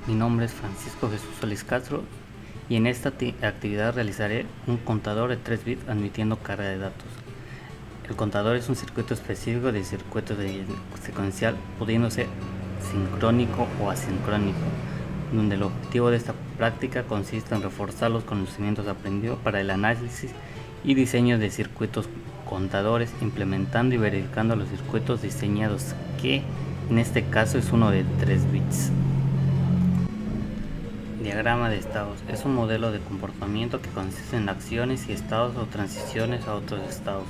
Mi nombre es Francisco Jesús Solís Castro y en esta actividad realizaré un contador de 3 bits admitiendo carga de datos. El contador es un circuito específico de circuito secuencial, pudiendo ser sincrónico o asincrónico, donde el objetivo de esta práctica consiste en reforzar los conocimientos aprendidos para el análisis y diseño de circuitos contadores, implementando y verificando los circuitos diseñados, que en este caso es uno de 3 bits. Diagrama de estados es un modelo de comportamiento que consiste en acciones y estados o transiciones a otros estados.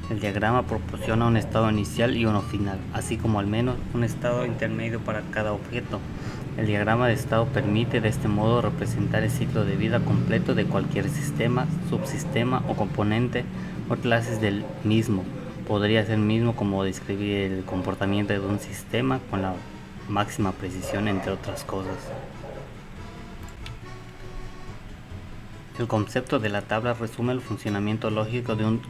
El diagrama proporciona un estado inicial y uno final, así como al menos un estado intermedio para cada objeto. El diagrama de estado permite de este modo representar el ciclo de vida completo de cualquier sistema, subsistema o componente o clases del mismo. Podría ser mismo como describir el comportamiento de un sistema con la máxima precisión, entre otras cosas. El concepto de la tabla resume el funcionamiento lógico de un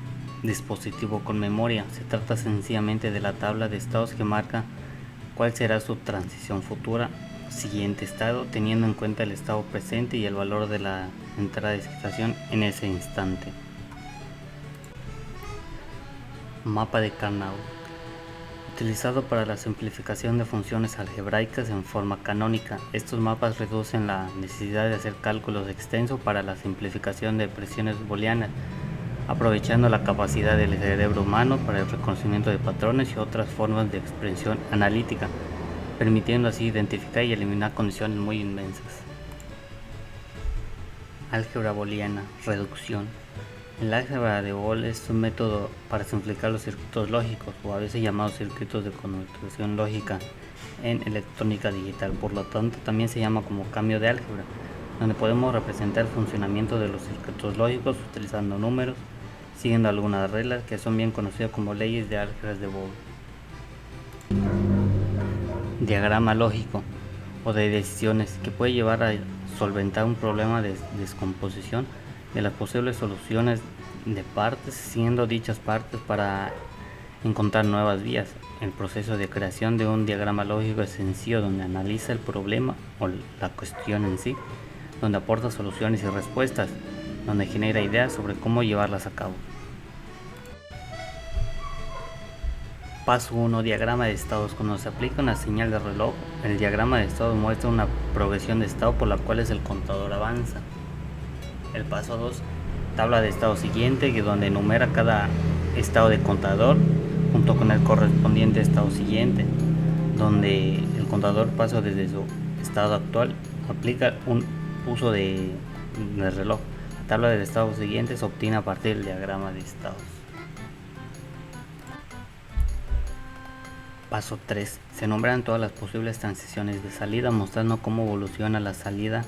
dispositivo con memoria. Se trata sencillamente de la tabla de estados que marca cuál será su transición futura, siguiente estado, teniendo en cuenta el estado presente y el valor de la entrada de excitación en ese instante. Mapa de Carnot, utilizado para la simplificación de funciones algebraicas en forma canónica. Estos mapas reducen la necesidad de hacer cálculos extensos para la simplificación de expresiones booleanas, aprovechando la capacidad del cerebro humano para el reconocimiento de patrones y otras formas de expresión analítica, permitiendo así identificar y eliminar condiciones muy inmensas. Álgebra booleana, reducción. El álgebra de Boole es un método para simplificar los circuitos lógicos, o a veces llamados circuitos de conmutación lógica en electrónica digital. Por lo tanto, también se llama como cambio de álgebra, donde podemos representar el funcionamiento de los circuitos lógicos utilizando números, siguiendo algunas reglas que son bien conocidas como leyes de álgebras de Boole. Diagrama lógico o de decisiones, que puede llevar a solventar un problema de descomposición de las posibles soluciones de partes, siendo dichas partes para encontrar nuevas vías. El proceso de creación de un diagrama lógico es sencillo, donde analiza el problema o la cuestión en sí, donde aporta soluciones y respuestas, donde genera ideas sobre cómo llevarlas a cabo. Paso 1. Diagrama de estados. Cuando se aplica una señal de reloj, el diagrama de estados muestra una progresión de estado por la cual el contador avanza. El paso 2. Tabla de estado siguiente, que donde enumera cada estado de contador junto con el correspondiente estado siguiente, donde el contador pasa desde su estado actual, aplica un uso de reloj. La tabla del estado siguiente se obtiene a partir del diagrama de estados. Paso 3. Se nombran todas las posibles transiciones de salida, mostrando cómo evoluciona la salida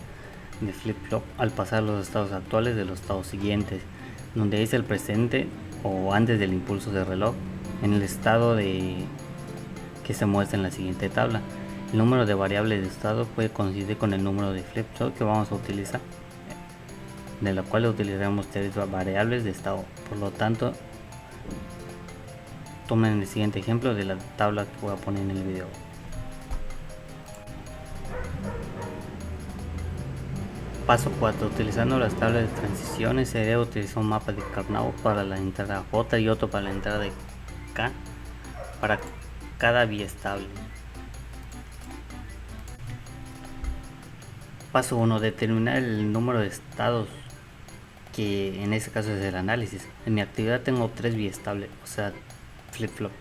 de flip-flop al pasar los estados actuales de los estados siguientes, donde es el presente o antes del impulso de reloj, en el estado que se muestra en la siguiente tabla. El número de variables de estado puede coincidir con el número de flip-flop que vamos a utilizar, de la cual utilizaremos 3 variables de estado. Por lo tanto, tomen el siguiente ejemplo de la tabla que voy a poner en el video. Paso 4. Utilizando las tablas de transiciones, se debe utilizar un mapa de Carnot para la entrada J y otro para la entrada de K para cada vía estable. Paso 1. Determinar el número de estados, que en este caso es el análisis. En mi actividad tengo 3 vías estables, o sea, flip-flop,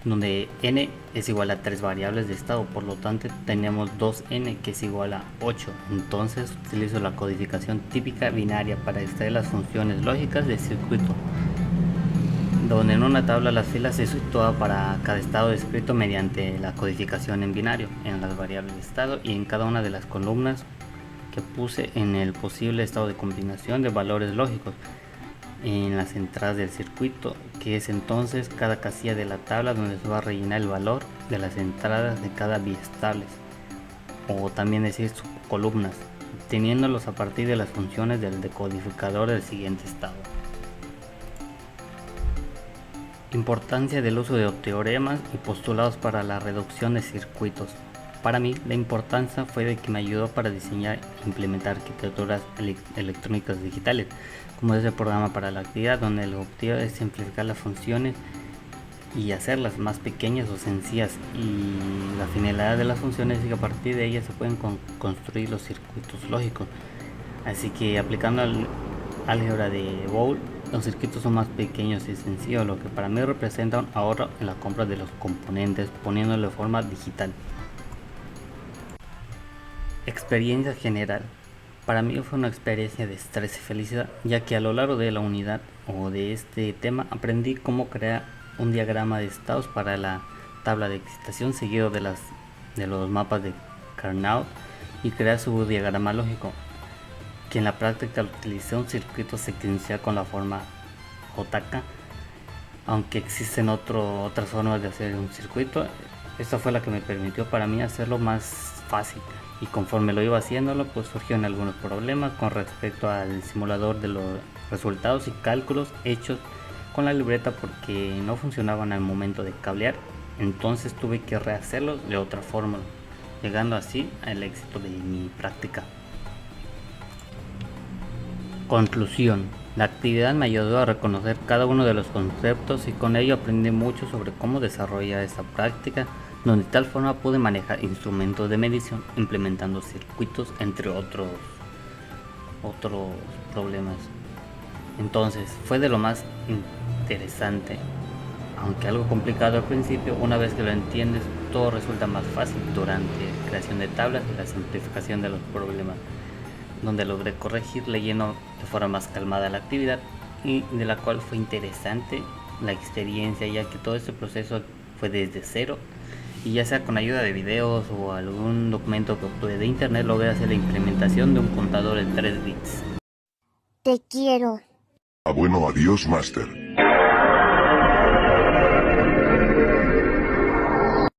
donde n es igual a 3 variables de estado, por lo tanto tenemos 2n, que es igual a 8. Entonces utilizo la codificación típica binaria para extraer las funciones lógicas del circuito, donde en una tabla las filas se sitúa para cada estado descrito mediante la codificación en binario en las variables de estado, y en cada una de las columnas que puse en el posible estado de combinación de valores lógicos en las entradas del circuito, que es entonces cada casilla de la tabla donde se va a rellenar el valor de las entradas de cada vía estable, o también decir subcolumnas, obteniéndolos a partir de las funciones del decodificador del siguiente estado. Importancia del uso de teoremas y postulados para la reducción de circuitos. Para mí, la importancia fue de que me ayudó para diseñar e implementar arquitecturas electrónicas digitales, como es el programa para la actividad, donde el objetivo es simplificar las funciones y hacerlas más pequeñas o sencillas, y la finalidad de las funciones es que a partir de ellas se pueden construir los circuitos lógicos. Así que aplicando el álgebra de Boole, los circuitos son más pequeños y sencillos, lo que para mí representa un ahorro en la compra de los componentes, poniéndolo de forma digital. Experiencia general. Para mí fue una experiencia de estrés y felicidad, ya que a lo largo de la unidad o de este tema aprendí cómo crear un diagrama de estados para la tabla de excitación seguido de los mapas de Carnot y crear su diagrama lógico, que en la práctica utilicé un circuito secuencial con la forma JK, aunque existen otras formas de hacer un circuito. Esta fue la que me permitió para mí hacerlo más fácil, y conforme lo iba haciéndolo pues surgieron algunos problemas con respecto al simulador de los resultados y cálculos hechos con la libreta porque no funcionaban al momento de cablear, entonces tuve que rehacerlos de otra forma, llegando así al éxito de mi práctica. Conclusión. La actividad me ayudó a reconocer cada uno de los conceptos y con ello aprendí mucho sobre cómo desarrollar esta práctica, donde de tal forma pude manejar instrumentos de medición implementando circuitos entre otros problemas. Entonces fue de lo más interesante, aunque algo complicado al principio. Una vez que lo entiendes todo resulta más fácil durante la creación de tablas y la simplificación de los problemas, donde logré corregir leyendo de forma más calmada la actividad y de la cual fue interesante la experiencia, ya que todo este proceso fue desde cero y ya sea con ayuda de videos o algún documento que obtuve de internet logré hacer la implementación de un contador de 3 bits. Te quiero. Bueno, adiós, Master.